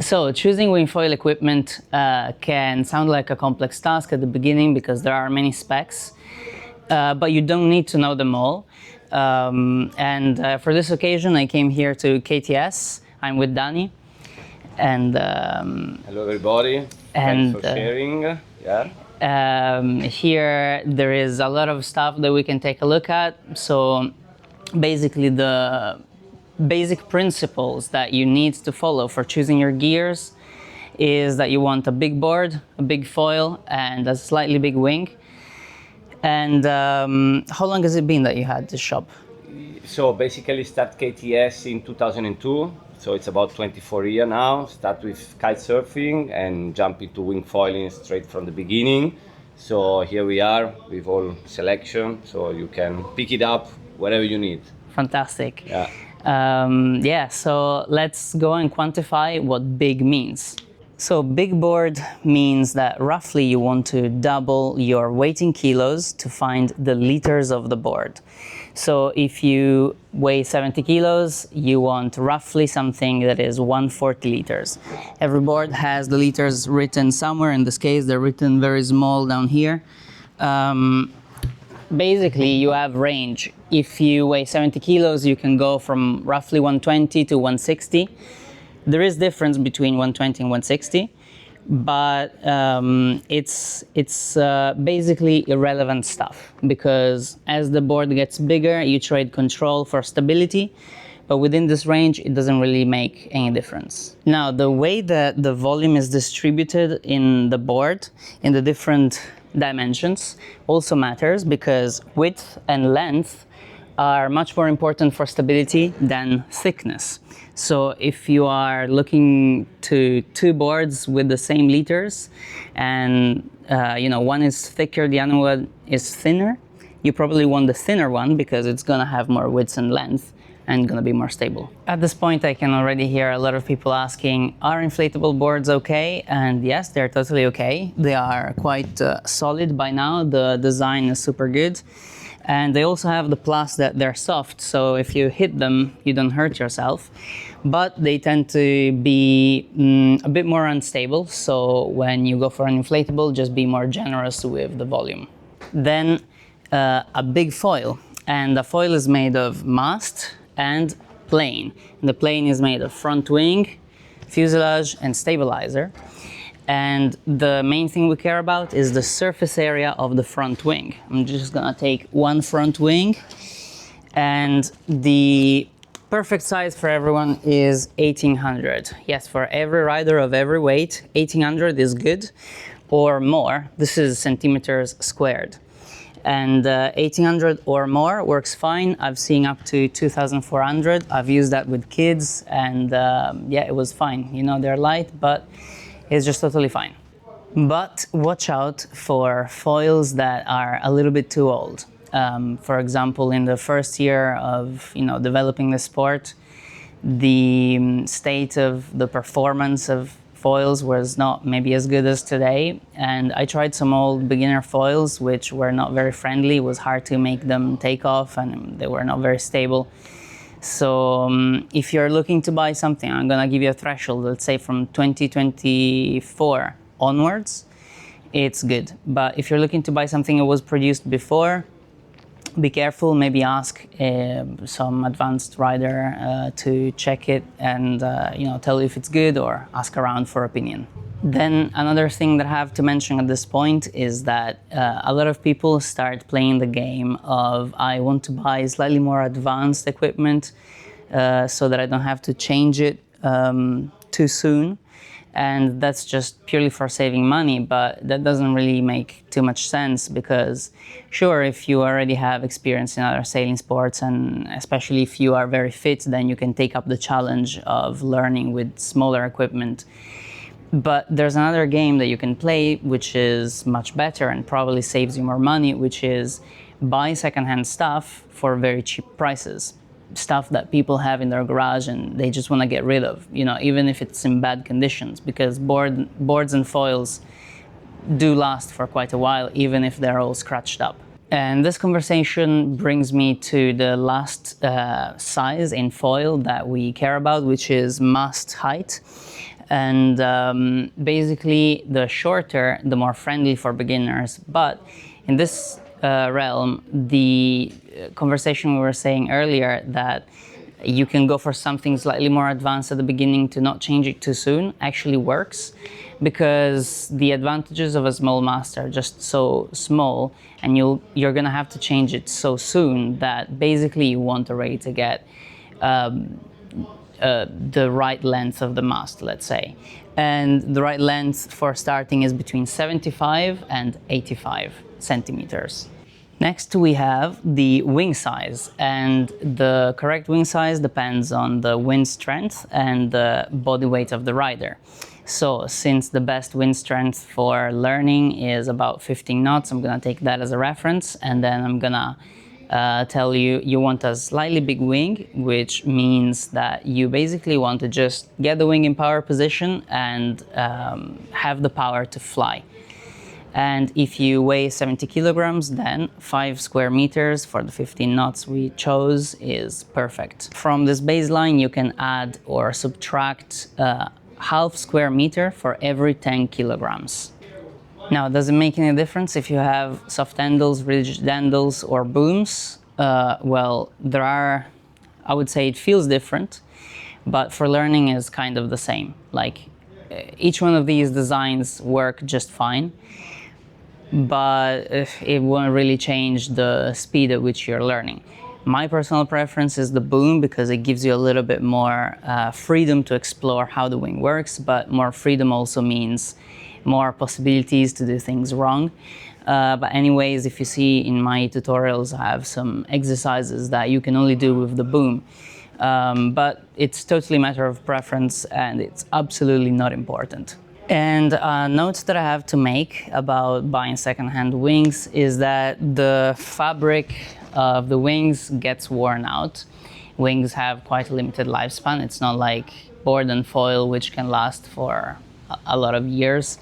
So choosing wing foil equipment can sound like a complex task at the beginning because there are many specs, but you don't need to know them all. For this occasion, I came here to KTS. I'm with Danny. And hello everybody. Thanks for sharing. Here there is a lot of stuff that we can take a look at. So basically the basic principles that you need to follow for choosing your gears is that you want a big board, a big foil, and a slightly big wing. And how long has it been that you had this shop? So basically start KTS in 2002. So it's about 24 years now. Start with kite surfing and jump into wing foiling straight from the beginning. So here we are with all selection. So you can pick it up wherever you need. Fantastic. Yeah. So let's go and quantify what big means. So big board means that roughly you want to double your weight in kilos to find the liters of the board. So if you weigh 70 kilos, you want roughly something that is 140 liters. Every board has the liters written somewhere. In this case, they're written very small down here. Basically, you have range. If you weigh 70 kilos, you can go from roughly 120 to 160. There is difference between 120 and 160, but it's basically irrelevant stuff because as the board gets bigger, you trade control for stability, but within this range, it doesn't really make any difference. Now, the way that the volume is distributed in the board in the different dimensions also matters because width and length are much more important for stability than thickness. So if you are looking to two boards with the same liters and one is thicker, the other one is thinner, you probably want the thinner one because it's gonna have more width and length and gonna be more stable. At this point, I can already hear a lot of people asking, are inflatable boards okay? And yes, they're totally okay. They are quite solid by now. The design is super good. And they also have the plus that they're soft, so if you hit them, you don't hurt yourself. But they tend to be a bit more unstable, so when you go for an inflatable, just be more generous with the volume. Then a big foil, and the foil is made of mast and plane. And the plane is made of front wing, fuselage, and stabilizer. And the main thing we care about is the surface area of the front wing. I'm just gonna take one front wing, and the perfect size for everyone is 1800. Yes, for every rider of every weight, 1800 is good, or more. This is centimeters squared. And 1800 or more works fine. I've seen up to 2400. I've used that with kids, and it was fine. You know, they're light, but it's just totally fine. But watch out for foils that are a little bit too old. For example, in the first year of developing the sport, the state of the performance of foils was not maybe as good as today. And I tried some old beginner foils which were not very friendly. It was hard to make them take off and they were not very stable. So if you're looking to buy something, I'm gonna give you a threshold, let's say from 2024 onwards, it's good. But if you're looking to buy something that was produced before, be careful, maybe ask some advanced rider to check it and tell you if it's good or ask around for opinion. Then another thing that I have to mention at this point is that a lot of people start playing the game of I want to buy slightly more advanced equipment so that I don't have to change it too soon. And that's just purely for saving money, but that doesn't really make too much sense because sure, if you already have experience in other sailing sports and especially if you are very fit, then you can take up the challenge of learning with smaller equipment. But there's another game that you can play which is much better and probably saves you more money, which is buy secondhand stuff for very cheap prices. Stuff that people have in their garage and they just want to get rid of, even if it's in bad conditions, because boards and foils do last for quite a while, even if they're all scratched up. And this conversation brings me to the last size in foil that we care about, which is mast height. And basically, the shorter, the more friendly for beginners. But in this realm, the conversation we were saying earlier, that you can go for something slightly more advanced at the beginning to not change it too soon, actually works, because the advantages of a small mast are just so small, and you're gonna have to change it so soon that basically you want already to get the right length of the mast, let's say. And the right length for starting is between 75 and 85 centimeters. Next, we have the wing size, and the correct wing size depends on the wind strength and the body weight of the rider. So since the best wind strength for learning is about 15 knots, I'm gonna take that as a reference, and then I'm gonna tell you, you want a slightly big wing, which means that you basically want to just get the wing in power position and have the power to fly. And if you weigh 70 kilograms, then 5 square meters for the 15 knots we chose is perfect. From this baseline, you can add or subtract half square meter for every 10 kilograms. Now, does it make any difference if you have soft handles, rigid handles, or booms? Well, there are, I would say it feels different, but for learning is kind of the same. Like, each one of these designs work just fine, but it won't really change the speed at which you're learning. My personal preference is the boom, because it gives you a little bit more freedom to explore how the wing works, but more freedom also means more possibilities to do things wrong. But anyways, if you see in my tutorials, I have some exercises that you can only do with the boom. But it's totally a matter of preference, and it's absolutely not important. And notes that I have to make about buying secondhand wings is that the fabric of the wings gets worn out. Wings have quite a limited lifespan. It's not like board and foil, which can last for a lot of years.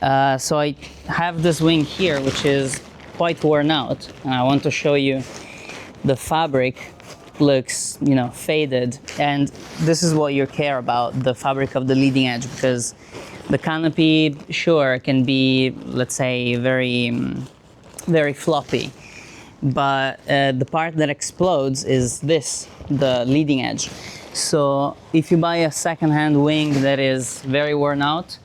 So I have this wing here, which is quite worn out, and I want to show you the fabric looks, faded, and this is what you care about, the fabric of the leading edge, because the canopy, sure, can be, let's say, very floppy, but the part that explodes is this, the leading edge. So if you buy a second-hand wing that is very worn out,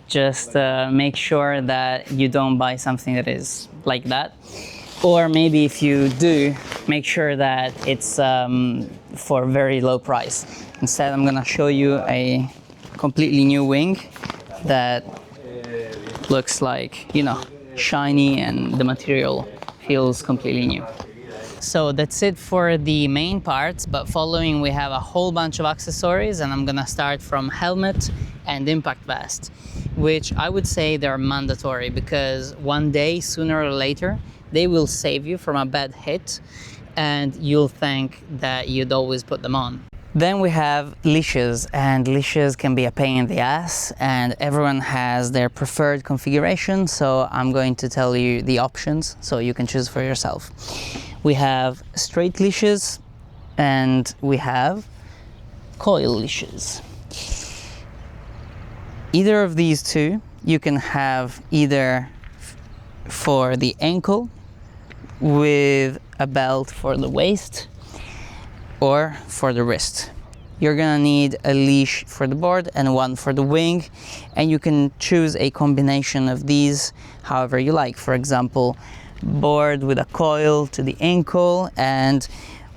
just make sure that you don't buy something that is like that. Or maybe if you do, make sure that it's for very low price. Instead, I'm gonna show you a completely new wing that looks like, shiny, and the material feels completely new. So that's it for the main parts, but following we have a whole bunch of accessories, and I'm gonna start from helmet and impact vest, which I would say they're mandatory, because one day, sooner or later, they will save you from a bad hit, and you'll think that you'd always put them on. Then we have leashes, and leashes can be a pain in the ass, and everyone has their preferred configuration, so I'm going to tell you the options so you can choose for yourself. We have straight leashes, and we have coil leashes. Either of these two you can have either for the ankle with a belt for the waist, or for the wrist. You're gonna need a leash for the board and one for the wing, and you can choose a combination of these however you like. For example, board with a coil to the ankle and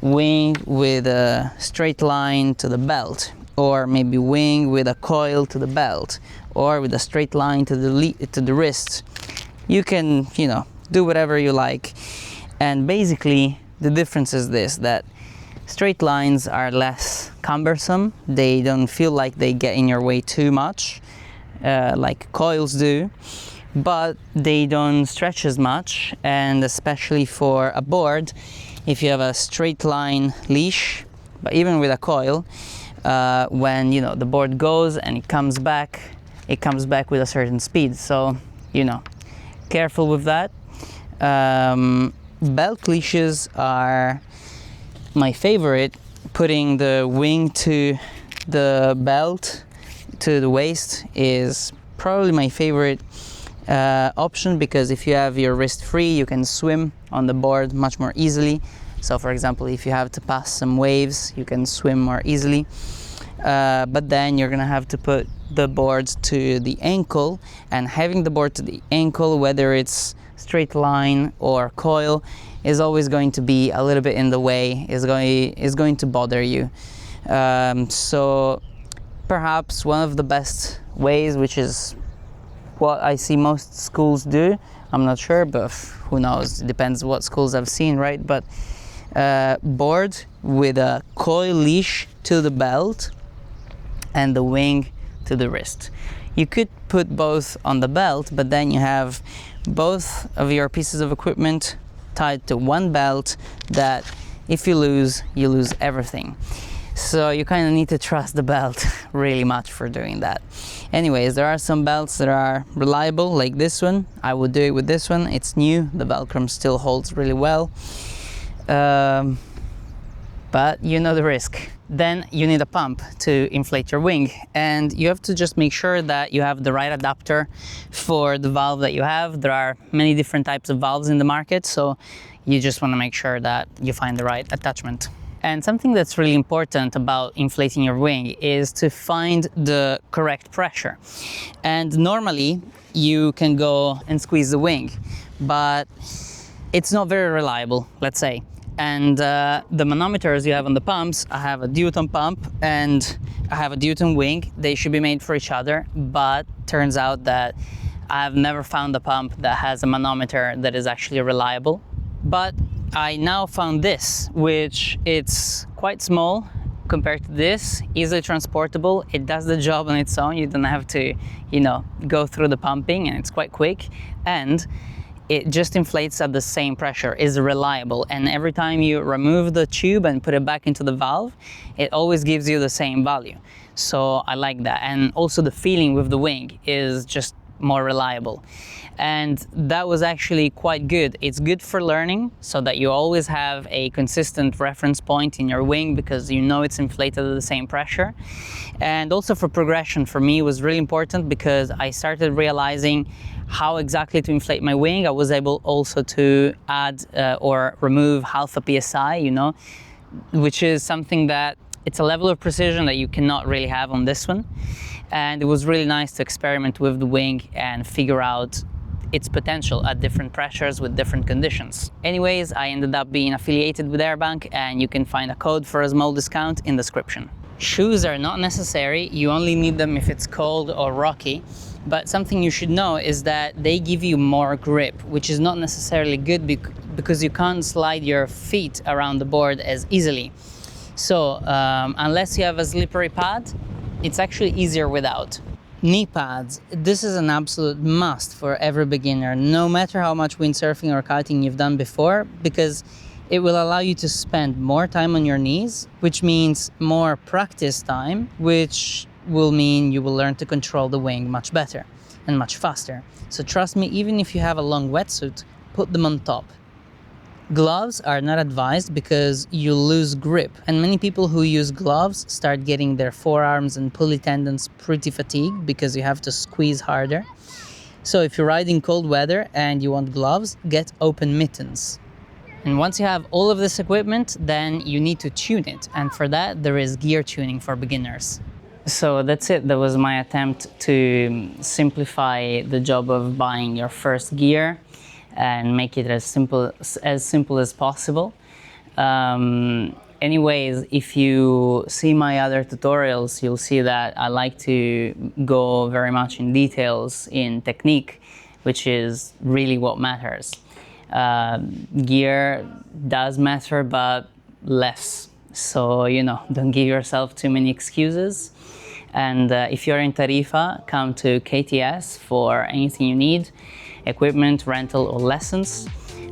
wing with a straight line to the belt, or maybe wing with a coil to the belt, or with a straight line to the wrist. You can, do whatever you like. And basically the difference is this, that straight lines are less cumbersome. They don't feel like they get in your way too much, like coils do, but they don't stretch as much. And especially for a board, if you have a straight line leash, but even with a coil, when the board goes and it comes back with a certain speed. So careful with that. Belt leashes are my favorite. Putting the wing to the belt to the waist is probably my favorite option, because if you have your wrist free, you can swim on the board much more easily. So for example, if you have to pass some waves, you can swim more easily. But then you're gonna have to put the board to the ankle, and having the board to the ankle, whether it's straight line or coil, is always going to be a little bit in the way, is going to bother you. So perhaps one of the best ways, which is what I see most schools do, I'm not sure, but who knows, it depends what schools I've seen, right? But board with a coil leash to the belt and the wing to the wrist. You could put both on the belt, but then you have both of your pieces of equipment tied to one belt that if you lose everything. So you kind of need to trust the belt really much for doing that. Anyways, there are some belts that are reliable, like this one. I would do it with this one. It's new, the Velcro still holds really well. But you know the risk. Then you need a pump to inflate your wing, and you have to just make sure that you have the right adapter for the valve that you have. There are many different types of valves in the market, so you just want to make sure that you find the right attachment. And something that's really important about inflating your wing is to find the correct pressure. And normally you can go and squeeze the wing, but it's not very reliable, let's say. And the manometers you have on the pumps, I have a duotone pump and I have a duotone wing. They should be made for each other, but turns out that I've never found a pump that has a manometer that is actually reliable. But I now found this, which it's quite small compared to this, easily transportable. It does the job on its own. You don't have to, go through the pumping, and it's quite quick. And it just inflates at the same pressure, is reliable. And every time you remove the tube and put it back into the valve, it always gives you the same value. So I like that. And also the feeling with the wing is just more reliable. And that was actually quite good. It's good for learning, so that you always have a consistent reference point in your wing, because you know it's inflated at the same pressure. And also for progression, for me, was really important, because I started realizing how exactly to inflate my wing. I was able also to add or remove half a PSI, which is something that it's a level of precision that you cannot really have on this one. And it was really nice to experiment with the wing and figure out its potential at different pressures with different conditions. Anyways, I ended up being affiliated with Airbank, and you can find a code for a small discount in the description. Shoes are not necessary. You only need them if it's cold or rocky. But something you should know is that they give you more grip, which is not necessarily good because you can't slide your feet around the board as easily. So unless you have a slippery pad, it's actually easier without. Knee pads. This is an absolute must for every beginner, no matter how much windsurfing or kiting you've done before, because it will allow you to spend more time on your knees, which means more practice time, which will mean you will learn to control the wing much better and much faster. So trust me, even if you have a long wetsuit, put them on top. Gloves are not advised because you lose grip, and many people who use gloves start getting their forearms and pulley tendons pretty fatigued because you have to squeeze harder. So if you're riding cold weather and you want gloves, get open mittens. And once you have all of this equipment, then you need to tune it, and for that there is gear tuning for beginners. So that's it. That was my attempt to simplify the job of buying your first gear and make it as simple as possible. Anyways, if you see my other tutorials, you'll see that I like to go very much in details in technique, which is really what matters. Gear does matter, but less. So, don't give yourself too many excuses. And if you're in Tarifa, come to KTS for anything you need, equipment, rental, or lessons,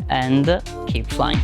and keep flying.